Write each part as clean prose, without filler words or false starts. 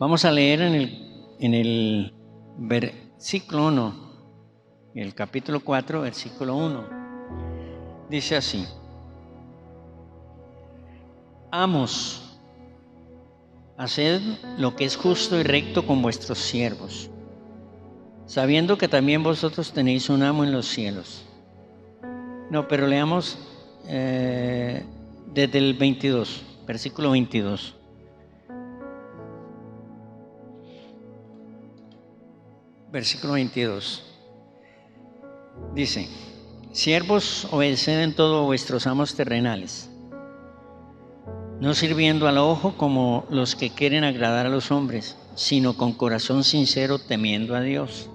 Vamos a leer en el versículo 1, el capítulo 4, versículo 1. Dice así: Amos, haced lo que es justo y recto con vuestros siervos, sabiendo que también vosotros tenéis un amo en los cielos. No, pero leamos desde el 22, versículo 22. Versículo 22. Dice: Siervos, obedeced en todo a vuestros amos terrenales, no sirviendo al ojo como los que quieren agradar a los hombres, sino con corazón sincero, temiendo a Dios.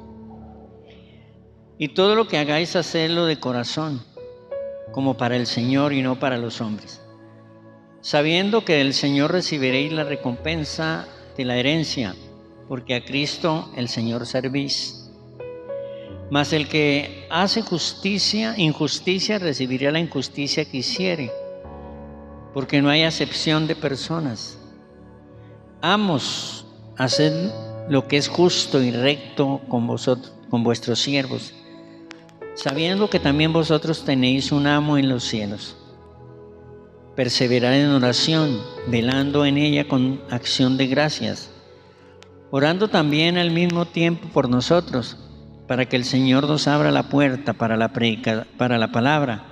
Y todo lo que hagáis, hacedlo de corazón, como para el Señor y no para los hombres, sabiendo que del Señor recibiréis la recompensa de la herencia, porque a Cristo el Señor servís. Mas el que hace injusticia recibirá la injusticia que hiciere, porque no hay acepción de personas. Amos, haced lo que es justo y recto con vosotros, con vuestros siervos, sabiendo que también vosotros tenéis un amo en los cielos. Perseverad en oración, velando en ella con acción de gracias, orando también al mismo tiempo por nosotros, para que el Señor nos abra la puerta para la palabra,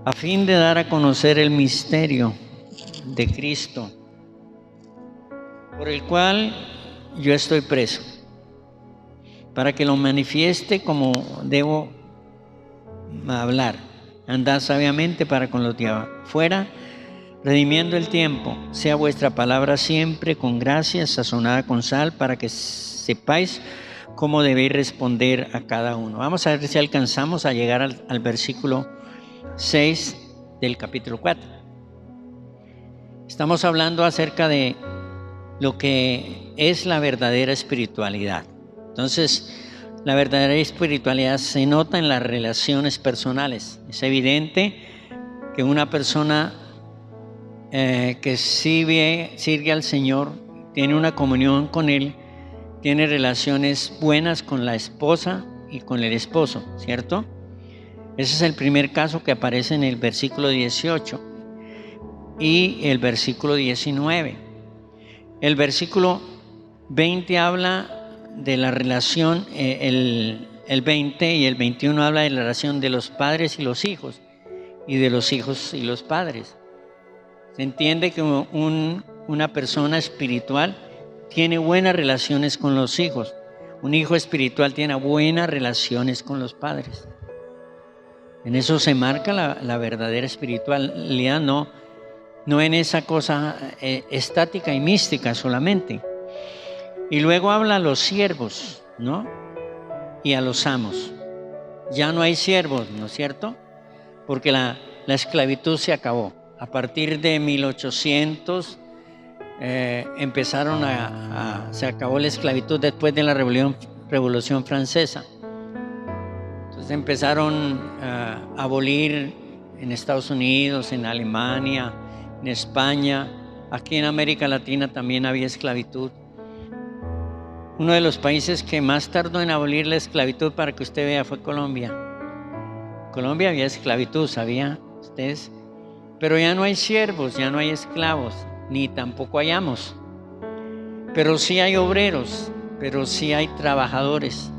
a fin de dar a conocer el misterio de Cristo, por el cual yo estoy preso, para que lo manifieste como debo hablar. Andad sabiamente para con los de afuera, redimiendo el tiempo. Sea vuestra palabra siempre con gracia, sazonada con sal, para que sepáis cómo debéis responder a cada uno. Vamos a ver si alcanzamos a llegar al versículo 6 del capítulo 4. Estamos hablando acerca de lo que es la verdadera espiritualidad. Entonces, la verdadera espiritualidad se nota en las relaciones personales. Es evidente que una persona que sirve al Señor, tiene una comunión con Él, tiene relaciones buenas con la esposa y con el esposo, ¿cierto? Ese es el primer caso que aparece en el versículo 18 y el versículo 19. El versículo 20 habla de la relación, el 20 y el 21 habla de la relación de los padres y los hijos, y de los hijos y los padres. Se entiende que una persona espiritual tiene buenas relaciones con los hijos. Un hijo espiritual tiene buenas relaciones con los padres. En eso se marca la verdadera espiritualidad, no en esa cosa estática y mística solamente. Y luego habla a los siervos, ¿no? Y a los amos. Ya no hay siervos, ¿no es cierto? Porque la esclavitud se acabó. A partir de 1800 se acabó la esclavitud después de la Revolución Francesa. Entonces empezaron a abolir en Estados Unidos, en Alemania, en España. Aquí en América Latina también había esclavitud. Uno de los países que más tardó en abolir la esclavitud, para que usted vea, fue Colombia. Colombia había esclavitud, ¿sabían ustedes? Pero ya no hay siervos, ya no hay esclavos, ni tampoco hay amos. Pero sí hay obreros, pero sí hay trabajadores,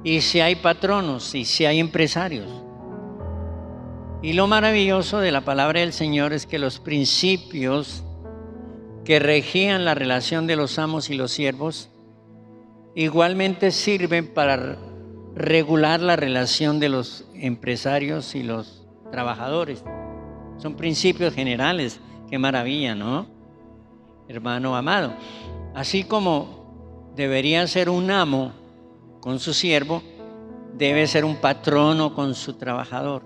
y sí hay patronos, y sí hay empresarios. Y lo maravilloso de la palabra del Señor es que los principios que regían la relación de los amos y los siervos igualmente sirven para regular la relación de los empresarios y los trabajadores. Son principios generales. Qué maravilla, ¿no? Hermano amado. Así como debería ser un amo con su siervo, debe ser un patrono con su trabajador.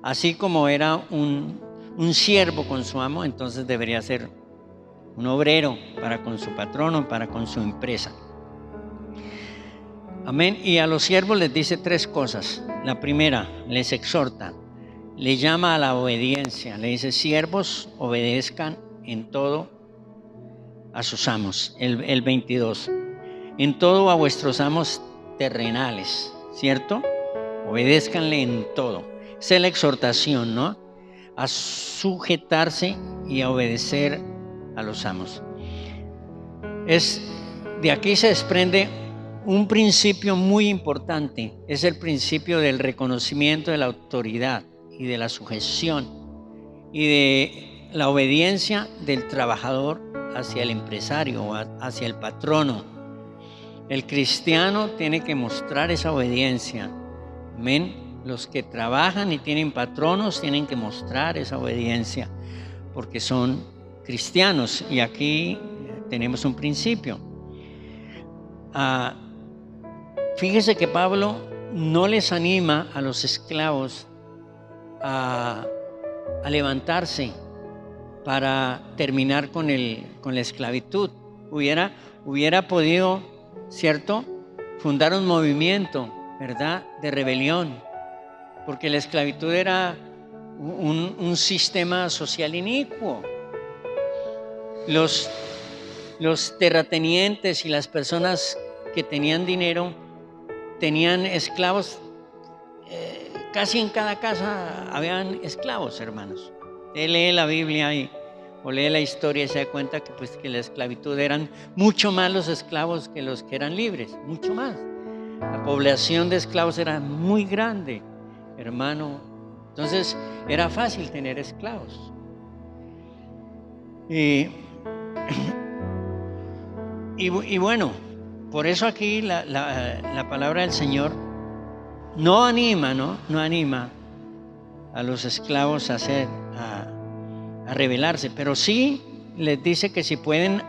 Así como era un siervo con su amo, entonces debería ser un obrero para con su patrono, para con su empresa. Amén. Y a los siervos les dice tres cosas. La primera, les exhorta, le llama a la obediencia. Le dice: siervos, obedezcan en todo a sus amos. El 22. En todo a vuestros amos terrenales, ¿cierto? Obedézcanle en todo. Esa es la exhortación, ¿no? A sujetarse y a obedecer a los amos. De aquí se desprende un principio muy importante. Es el principio del reconocimiento de la autoridad y de la sujeción y de la obediencia del trabajador hacia el empresario o hacia el patrono. El cristiano tiene que mostrar esa obediencia. Amén. Los que trabajan y tienen patronos tienen que mostrar esa obediencia porque son cristianos. Y aquí tenemos un principio. Fíjese que Pablo no les anima a los esclavos a levantarse para terminar con la esclavitud. Hubiera podido, ¿cierto?, fundar un movimiento, ¿verdad?, de rebelión, porque la esclavitud era un sistema social inicuo. Los terratenientes y las personas que tenían dinero tenían esclavos. Casi en cada casa habían esclavos, hermanos. Usted lee la Biblia o lee la historia y se da cuenta que la esclavitud eran mucho más los esclavos que los que eran libres, mucho más. La población de esclavos era muy grande, hermano. Entonces era fácil tener esclavos. Y bueno, por eso aquí la palabra del Señor no anima a los esclavos a rebelarse, pero sí les dice que si pueden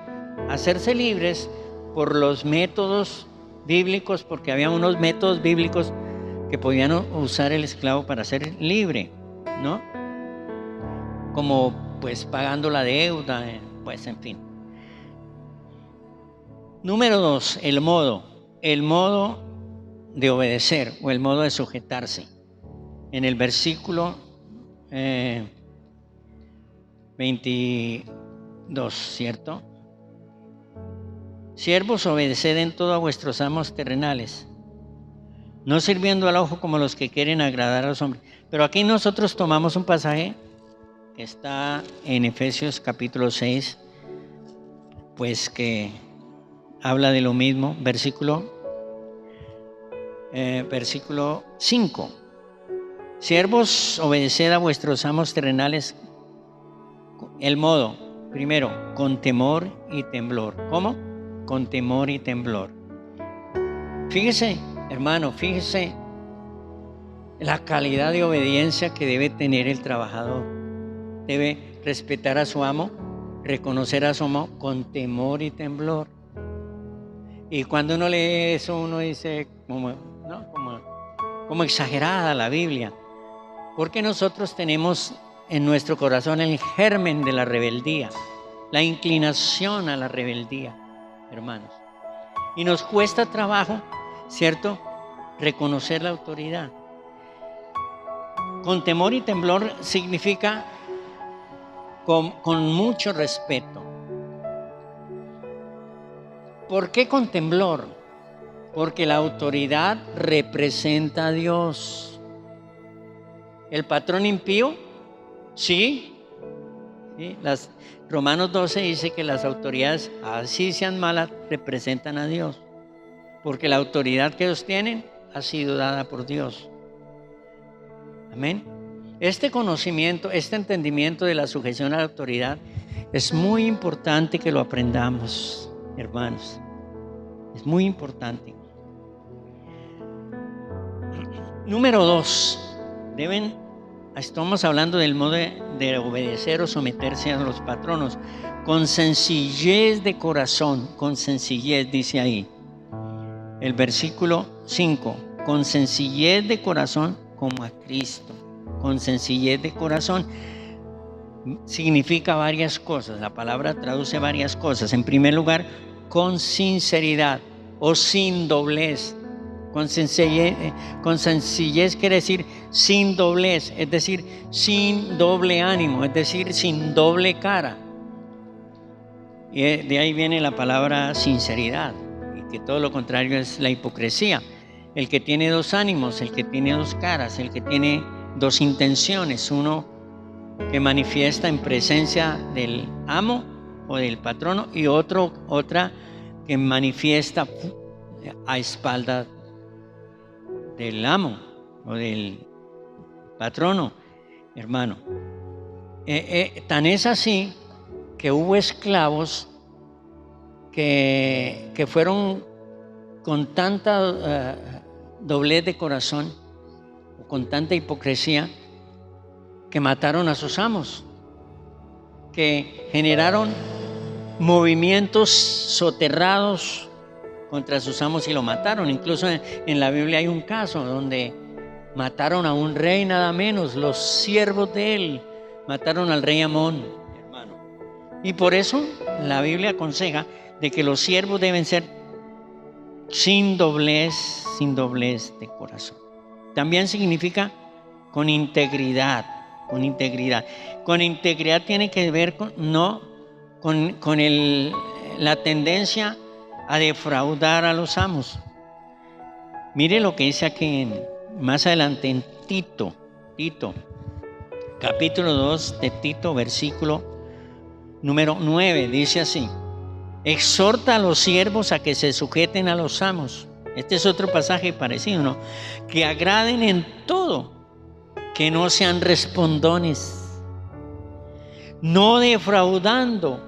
hacerse libres por los métodos bíblicos, porque había unos métodos bíblicos que podían usar el esclavo para ser libre, ¿no? Como pues pagando la deuda, pues en fin. Número 2, el modo de obedecer o el modo de sujetarse. En el versículo 22, ¿cierto? Siervos, obedeced en todo a vuestros amos terrenales, no sirviendo al ojo como los que quieren agradar a los hombres. Pero aquí nosotros tomamos un pasaje que está en Efesios capítulo 6, pues que habla de lo mismo, versículo 5. Siervos, obedeced a vuestros amos terrenales. El modo, primero, con temor y temblor. ¿Cómo? Con temor y temblor. Fíjese, hermano, fíjese la calidad de obediencia que debe tener el trabajador. Debe respetar a su amo, reconocer a su amo con temor y temblor. Y cuando uno lee eso, uno dice, como exagerada la Biblia, porque nosotros tenemos en nuestro corazón el germen de la rebeldía, la inclinación a la rebeldía, hermanos. Y nos cuesta trabajo, ¿cierto?, reconocer la autoridad. Con temor y temblor significa con mucho respeto. ¿Por qué con temblor? Porque la autoridad representa a Dios. El patrón impío, sí. Romanos 12 dice que las autoridades, así sean malas, representan a Dios. Porque la autoridad que ellos tienen ha sido dada por Dios. Amén. Este conocimiento, este entendimiento de la sujeción a la autoridad es muy importante que lo aprendamos, hermanos. Es muy importante. Número 2. Estamos hablando del modo de obedecer o someterse a los patronos. Con sencillez de corazón, con sencillez, dice ahí. El versículo 5. Con sencillez de corazón como a Cristo. Con sencillez de corazón significa varias cosas. La palabra traduce varias cosas. En primer lugar, con sinceridad o sin doblez. Con sencillez quiere decir sin doblez, es decir, sin doble ánimo, es decir, sin doble cara. Y de ahí viene la palabra sinceridad, y que todo lo contrario es la hipocresía. El que tiene dos ánimos, el que tiene dos caras, el que tiene dos intenciones, uno que manifiesta en presencia del amo o del patrono y otra que manifiesta a espaldas del amo o del patrono, hermano. Tan es así que hubo esclavos que fueron con tanta doblez de corazón, con tanta hipocresía, que mataron a sus amos, que generaron movimientos soterrados contra sus amos y lo mataron. Incluso en la Biblia hay un caso donde mataron a un rey, nada menos, los siervos de él mataron al rey Amón, hermano. Y por eso la Biblia aconseja de que los siervos deben ser sin doblez de corazón. También significa con integridad. Con integridad tiene que ver con la tendencia a defraudar a los amos. Mire lo que dice aquí más adelante en Tito, capítulo 2 de Tito, versículo número 9, dice así: exhorta a los siervos a que se sujeten a los amos. Este es otro pasaje parecido, ¿no? Que agraden en todo, que no sean respondones, no defraudando,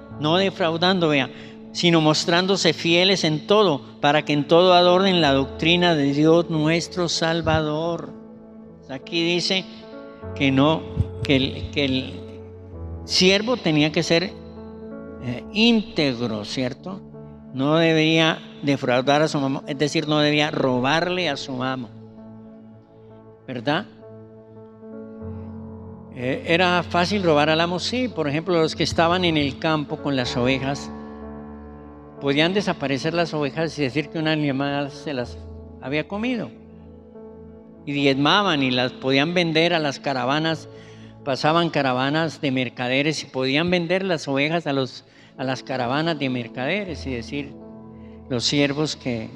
vea, sino mostrándose fieles en todo, para que en todo adornen la doctrina de Dios nuestro Salvador. Aquí dice que el siervo tenía que ser íntegro, ¿cierto? No debería defraudar a su amo, es decir, no debía robarle a su amo, ¿verdad? Era fácil robar al amo, sí. Por ejemplo, los que estaban en el campo con las ovejas, podían desaparecer las ovejas y decir que un animal se las había comido, y diezmaban y las podían vender a las caravanas. Pasaban caravanas de mercaderes y podían vender las ovejas a las caravanas de mercaderes y decir los siervos que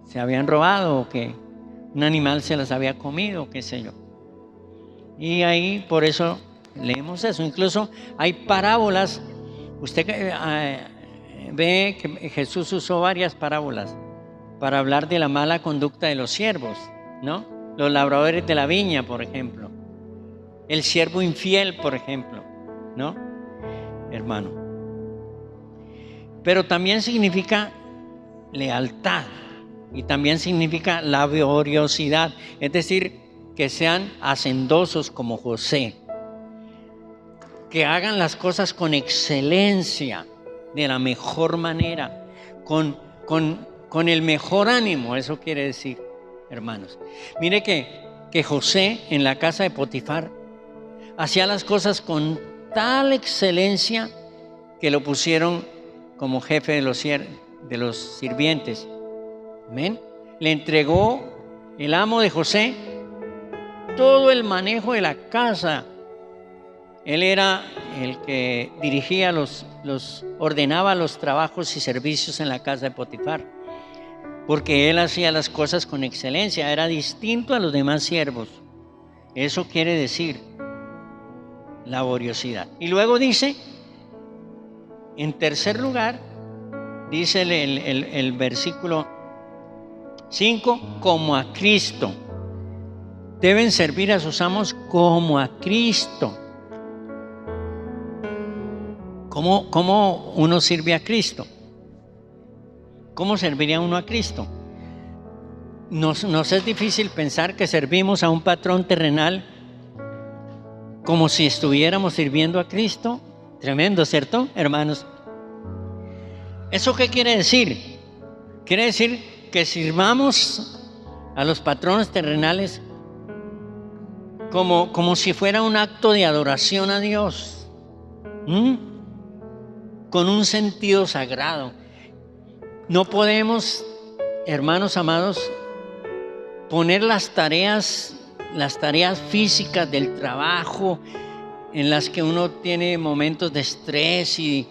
se habían robado o que un animal se las había comido, qué sé yo. Y ahí por eso leemos eso. Incluso hay parábolas. Usted ve que Jesús usó varias parábolas para hablar de la mala conducta de los siervos, ¿no? Los labradores de la viña, por ejemplo. El siervo infiel, por ejemplo, ¿no? Hermano. Pero también significa lealtad y también significa laboriosidad, es decir, que sean hacendosos como José, que hagan las cosas con excelencia, de la mejor manera, con el mejor ánimo. Eso quiere decir, hermanos. Mire que José en la casa de Potifar hacía las cosas con tal excelencia que lo pusieron como jefe de los sirvientes. Amén. Le entregó el amo de José todo el manejo de la casa. Él era el que dirigía ordenaba los trabajos y servicios en la casa de Potifar, porque él hacía las cosas con excelencia, era distinto a los demás siervos. Eso quiere decir laboriosidad. Y luego dice, en tercer lugar, dice el versículo 5, como a Cristo. Deben servir a sus amos como a Cristo. ¿Cómo uno sirve a Cristo? ¿Cómo serviría uno a Cristo? Nos es difícil pensar que servimos a un patrón terrenal como si estuviéramos sirviendo a Cristo. Tremendo, ¿cierto, hermanos? ¿Eso qué quiere decir? Quiere decir que sirvamos a los patrones terrenales como si fuera un acto de adoración a Dios, con un sentido sagrado. No podemos, hermanos amados, poner las tareas físicas del trabajo, en las que uno tiene momentos de estrés y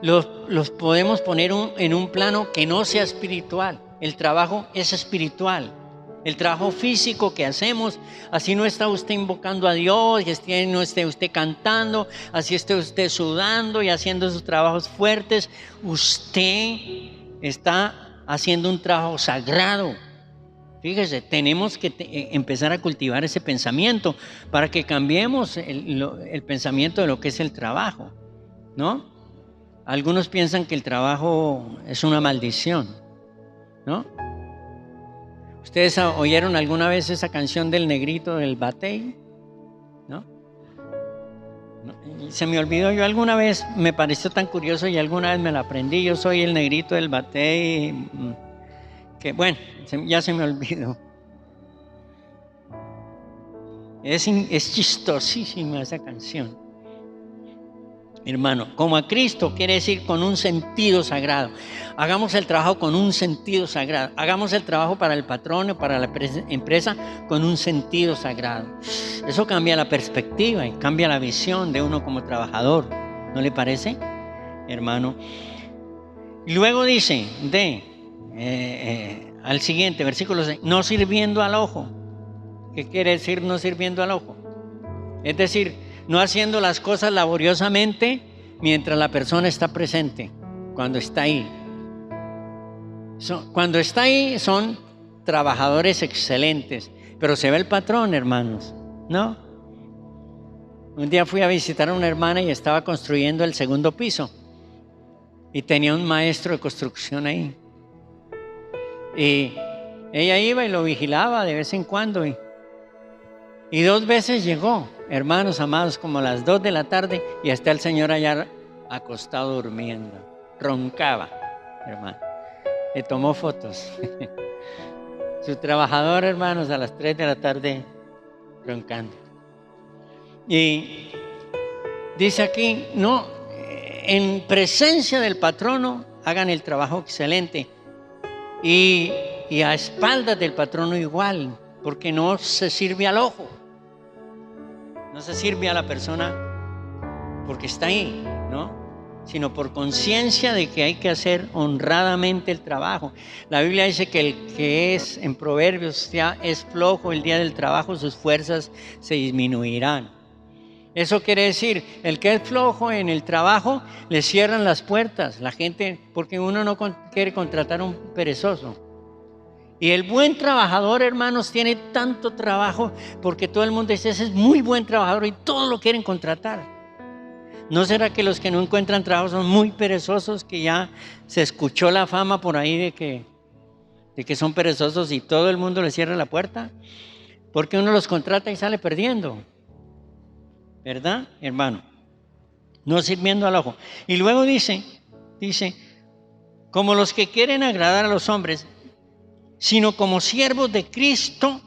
los podemos poner en un plano que no sea espiritual. El trabajo es espiritual. El trabajo físico que hacemos, así no está usted invocando a Dios, y no esté usted cantando, así esté usted sudando y haciendo sus trabajos fuertes. Usted está haciendo un trabajo sagrado. Fíjese, tenemos que empezar a cultivar ese pensamiento para que cambiemos el pensamiento de lo que es el trabajo, ¿no? Algunos piensan que el trabajo es una maldición, ¿no? ¿Ustedes oyeron alguna vez esa canción del negrito del batey? ¿No? Se me olvidó, yo alguna vez me pareció tan curioso y alguna vez me la aprendí. Yo soy el negrito del batey, que bueno, ya se me olvidó. Es chistosísima esa canción. Hermano, como a Cristo, quiere decir con un sentido sagrado. Hagamos el trabajo con un sentido sagrado. Hagamos el trabajo para el patrón o para la empresa con un sentido sagrado. Eso cambia la perspectiva y cambia la visión de uno como trabajador. ¿No le parece, hermano? Y luego dice, al siguiente, versículo 6, no sirviendo al ojo. ¿Qué quiere decir no sirviendo al ojo? Es decir, no haciendo las cosas laboriosamente mientras la persona está presente, cuando está ahí. Cuando está ahí son trabajadores excelentes, pero se ve el patrón, hermanos, ¿no? Un día fui a visitar a una hermana y estaba construyendo el segundo piso y tenía un maestro de construcción ahí. Y ella iba y lo vigilaba de vez en cuando y 2 veces llegó, hermanos amados, como a las 2 de la tarde y está el señor allá acostado durmiendo. Roncaba, hermano. Le tomó fotos. Su trabajador, hermanos, a las 3 de la tarde roncando. Y dice aquí, no, en presencia del patrono hagan el trabajo excelente. Y a espaldas del patrono igual, porque no se sirve al ojo. No se sirve a la persona porque está ahí, ¿no? Sino por conciencia de que hay que hacer honradamente el trabajo. La Biblia dice que el que es, en Proverbios, ya es flojo el día del trabajo, sus fuerzas se disminuirán. Eso quiere decir, el que es flojo en el trabajo, le cierran las puertas. La gente, porque uno no quiere contratar a un perezoso. Y el buen trabajador, hermanos, tiene tanto trabajo porque todo el mundo dice, ese es muy buen trabajador y todos lo quieren contratar. ¿No será que los que no encuentran trabajo son muy perezosos, que ya se escuchó la fama por ahí de que son perezosos y todo el mundo les cierra la puerta? Porque uno los contrata y sale perdiendo. ¿Verdad, hermano? No sirviendo al ojo. Y luego dice, como los que quieren agradar a los hombres, sino como siervos de Cristo,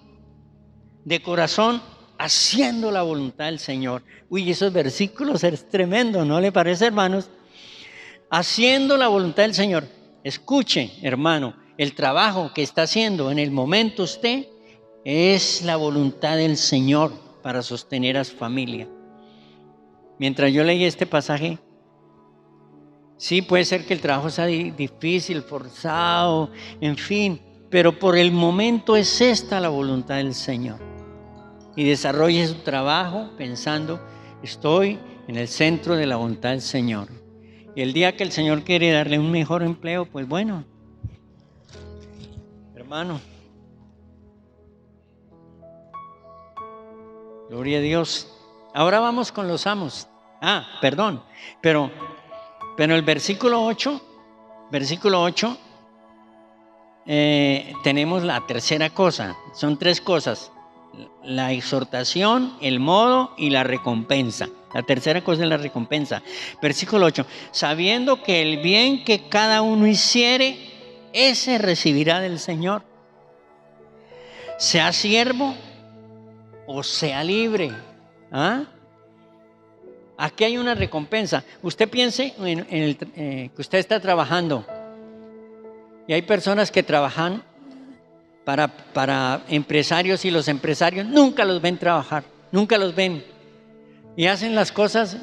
de corazón, haciendo la voluntad del Señor. Uy, esos versículos es tremendo, ¿no le parece, hermanos? Haciendo la voluntad del Señor. Escuche, hermano, el trabajo que está haciendo en el momento usted es la voluntad del Señor para sostener a su familia. Mientras yo leí este pasaje, sí puede ser que el trabajo sea difícil, forzado, en fin, pero por el momento es esta la voluntad del Señor. Y desarrolle su trabajo pensando, estoy en el centro de la voluntad del Señor. Y el día que el Señor quiere darle un mejor empleo, pues bueno, hermano, gloria a Dios. Ahora vamos con los amos. Perdón, pero el versículo 8, tenemos la tercera cosa. Son 3 cosas: la exhortación, el modo y la recompensa. La tercera cosa es la recompensa. Versículo 8, sabiendo que el bien que cada uno hiciere, ese recibirá del Señor, sea siervo o sea libre. Aquí hay una recompensa. Usted piense que usted está trabajando y hay personas que trabajan para empresarios y los empresarios nunca los ven trabajar, nunca los ven y hacen las cosas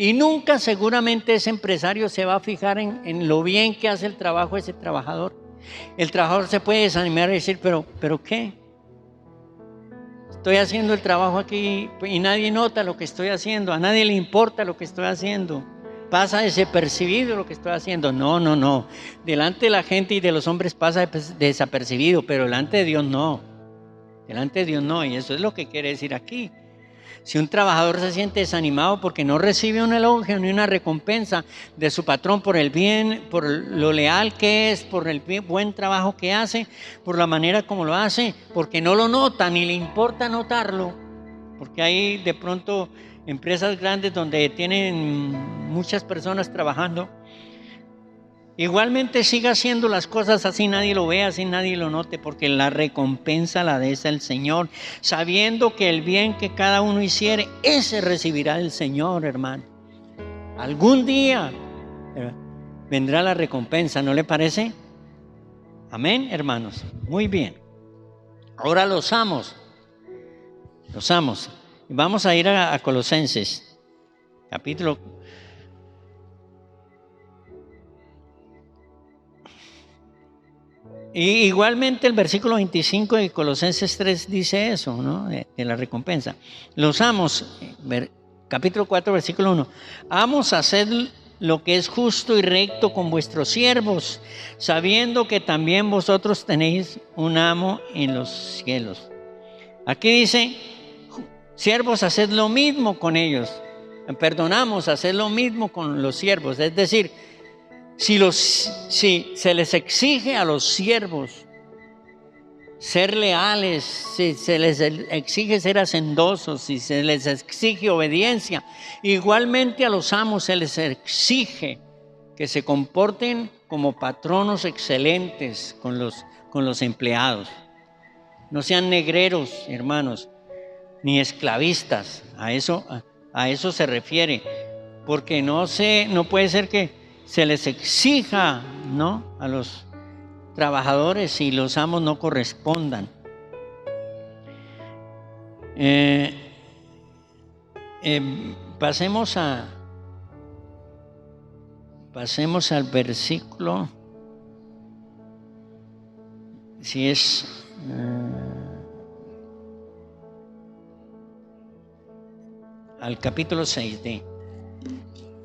Y nunca seguramente ese empresario se va a fijar en lo bien que hace el trabajo ese trabajador. El trabajador se puede desanimar y decir, pero ¿qué? Estoy haciendo el trabajo aquí y nadie nota lo que estoy haciendo, a nadie le importa lo que estoy haciendo. Pasa desapercibido lo que estoy haciendo. No. Delante de la gente y de los hombres pasa desapercibido, pero delante de Dios no. Delante de Dios no, y eso es lo que quiere decir aquí. Si un trabajador se siente desanimado porque no recibe un elogio ni una recompensa de su patrón por el bien, por lo leal que es, por el buen trabajo que hace, por la manera como lo hace, porque no lo nota ni le importa notarlo, porque hay de pronto empresas grandes donde tienen muchas personas trabajando, igualmente siga haciendo las cosas así nadie lo vea, así nadie lo note, porque la recompensa la da el Señor, sabiendo que el bien que cada uno hiciere, ese recibirá del Señor, hermano. Algún día vendrá la recompensa, ¿no le parece? Amén, hermanos. Muy bien. Ahora los amos. Vamos a ir a Colosenses, capítulo. Y igualmente el versículo 25 de Colosenses 3 dice eso, ¿no? De la recompensa. Los amos, capítulo 4, versículo 1. Amos, haced lo que es justo y recto con vuestros siervos, sabiendo que también vosotros tenéis un amo en los cielos. Aquí dice, siervos, haced lo mismo con ellos. Perdonamos, haced lo mismo con los siervos. Es decir, si se les exige a los siervos ser leales, si se les exige ser hacendosos, si se les exige obediencia, igualmente a los amos se les exige que se comporten como patronos excelentes con los empleados. No sean negreros, hermanos, ni esclavistas. A eso se refiere, porque no puede ser que se les exija, ¿no?, a los trabajadores y los amos no correspondan. Pasemos al versículo, si es al capítulo 6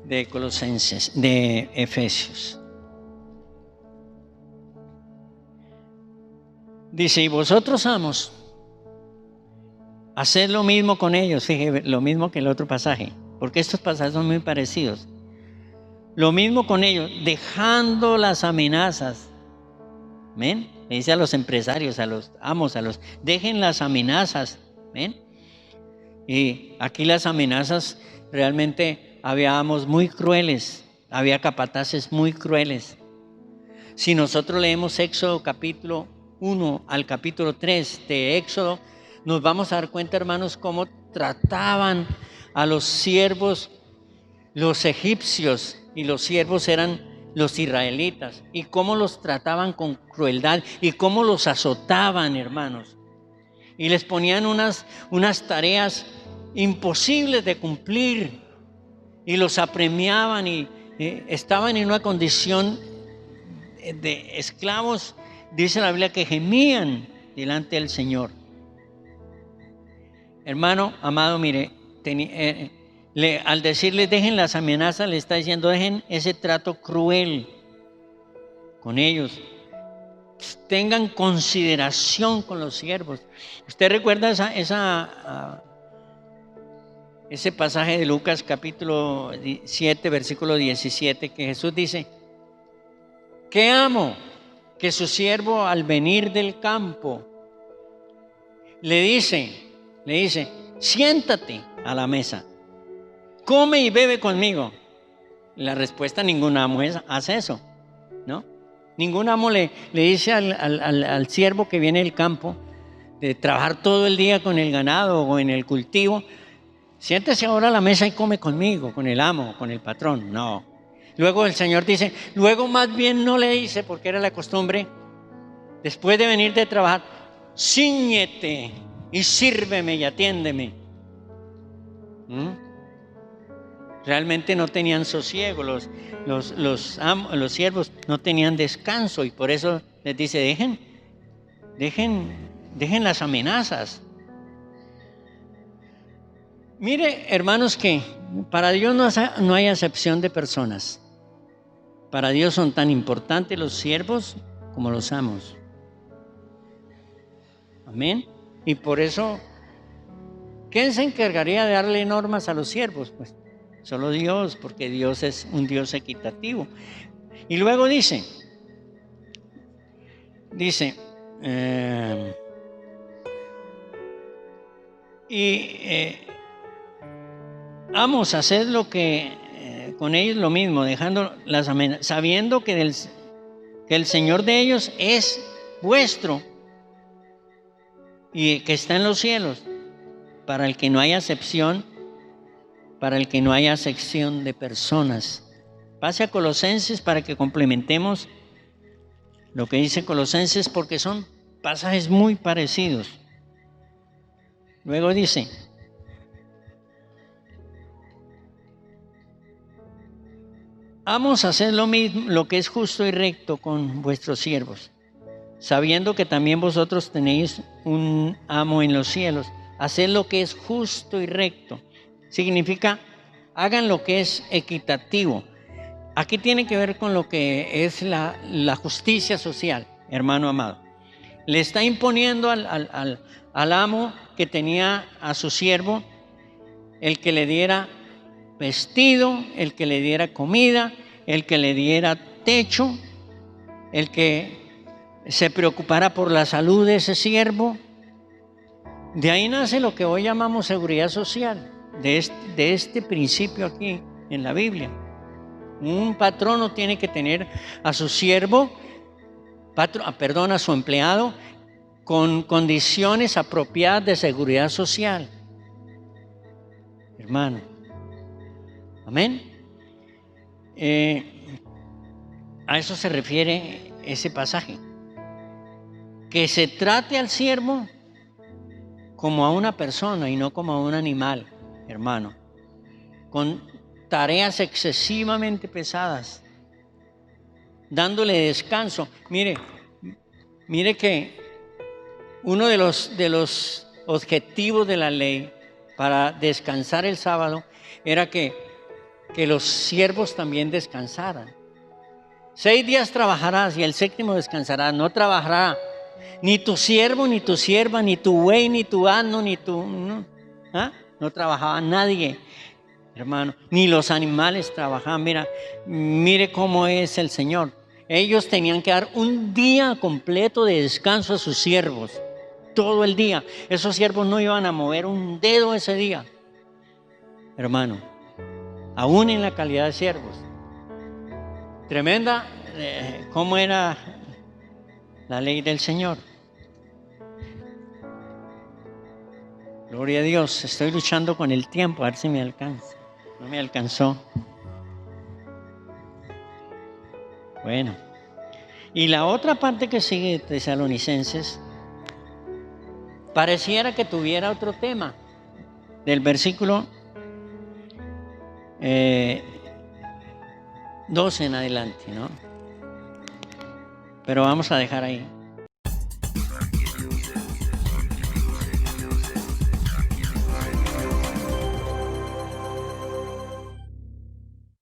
de Colosenses, de Efesios. Dice, y vosotros, amos, haced lo mismo con ellos. Fíjate, lo mismo que el otro pasaje, porque estos pasajes son muy parecidos. Lo mismo con ellos, dejando las amenazas. ¿Ven? Le dice a los empresarios, a los amos, dejen las amenazas. ¿Ven? Y aquí las amenazas, realmente había amos muy crueles, había capataces muy crueles. Si nosotros leemos Éxodo capítulo 1 al capítulo 3 de Éxodo, nos vamos a dar cuenta, hermanos, cómo trataban a los siervos los egipcios, y los siervos eran los israelitas, y cómo los trataban con crueldad y cómo los azotaban, hermanos, y les ponían unas tareas imposibles de cumplir y los apremiaban y estaban en una condición de esclavos. Dice la Biblia que gemían delante del Señor. Hermano amado, mire, al decirles dejen las amenazas, le está diciendo dejen ese trato cruel con ellos. Tengan consideración con los siervos. ¿Usted recuerda ese pasaje de Lucas capítulo 7, versículo 17, que Jesús dice, ¿qué amo? Que su siervo al venir del campo le dice, siéntate a la mesa, come y bebe conmigo. La respuesta, ningún amo hace eso, ¿no? Ningún amo le dice al siervo que viene del campo de trabajar todo el día con el ganado o en el cultivo, siéntese ahora a la mesa y come conmigo, con el amo, con el patrón. No. Luego el Señor dice, luego más bien no le dice, porque era la costumbre, después de venir de trabajar, cíñete y sírveme y atiéndeme. Realmente no tenían sosiego, los siervos no tenían descanso, y por eso les dice, dejen las amenazas. Mire, hermanos, que para Dios no hay acepción de personas. Para Dios son tan importantes los siervos como los amos. Amén. Y por eso, ¿quién se encargaría de darle normas a los siervos? Pues solo Dios, porque Dios es un Dios equitativo. Y luego dice, amos, haced lo que con ellos lo mismo, dejando las amenazas, sabiendo que el Señor de ellos es vuestro y que está en los cielos, para el que no haya acepción, para el que no haya acepción de personas. Pase a Colosenses para que complementemos lo que dice Colosenses, porque son pasajes muy parecidos. Luego dice, amos, haced lo mismo, lo que es justo y recto con vuestros siervos, sabiendo que también vosotros tenéis un amo en los cielos. Haced lo que es justo y recto. Significa, hagan lo que es equitativo. Aquí tiene que ver con lo que es la justicia social, hermano amado. Le está imponiendo al amo que tenía a su siervo el que le diera vestido, el que le diera comida, el que le diera techo, el que se preocupara por la salud de ese siervo. De ahí nace lo que hoy llamamos seguridad social, de este principio aquí en la Biblia. Un patrono tiene que tener a su siervo, a su empleado, con condiciones apropiadas de seguridad social. Hermano, amén. A eso se refiere ese pasaje. Que se trate al siervo como a una persona y no como a un animal, hermano, con tareas excesivamente pesadas, dándole descanso. Mire que uno de los objetivos de la ley para descansar el sábado era que los siervos también descansaran. 6 días trabajarás y el 7º descansarás. No trabajará ni tu siervo, ni tu sierva, ni tu buey, ni tu asno, ni tu... No trabajaba nadie, hermano. Ni los animales trabajaban. Mire cómo es el Señor. Ellos tenían que dar un día completo de descanso a sus siervos. Todo el día. Esos siervos no iban a mover un dedo ese día, hermano. Aún en la calidad de siervos. Tremenda cómo era la ley del Señor. Gloria a Dios. Estoy luchando con el tiempo, a ver si me alcanza. No me alcanzó. Bueno. Y la otra parte que sigue de Tesalonicenses pareciera que tuviera otro tema. Del versículo 12 en adelante, ¿no? Pero vamos a dejar ahí.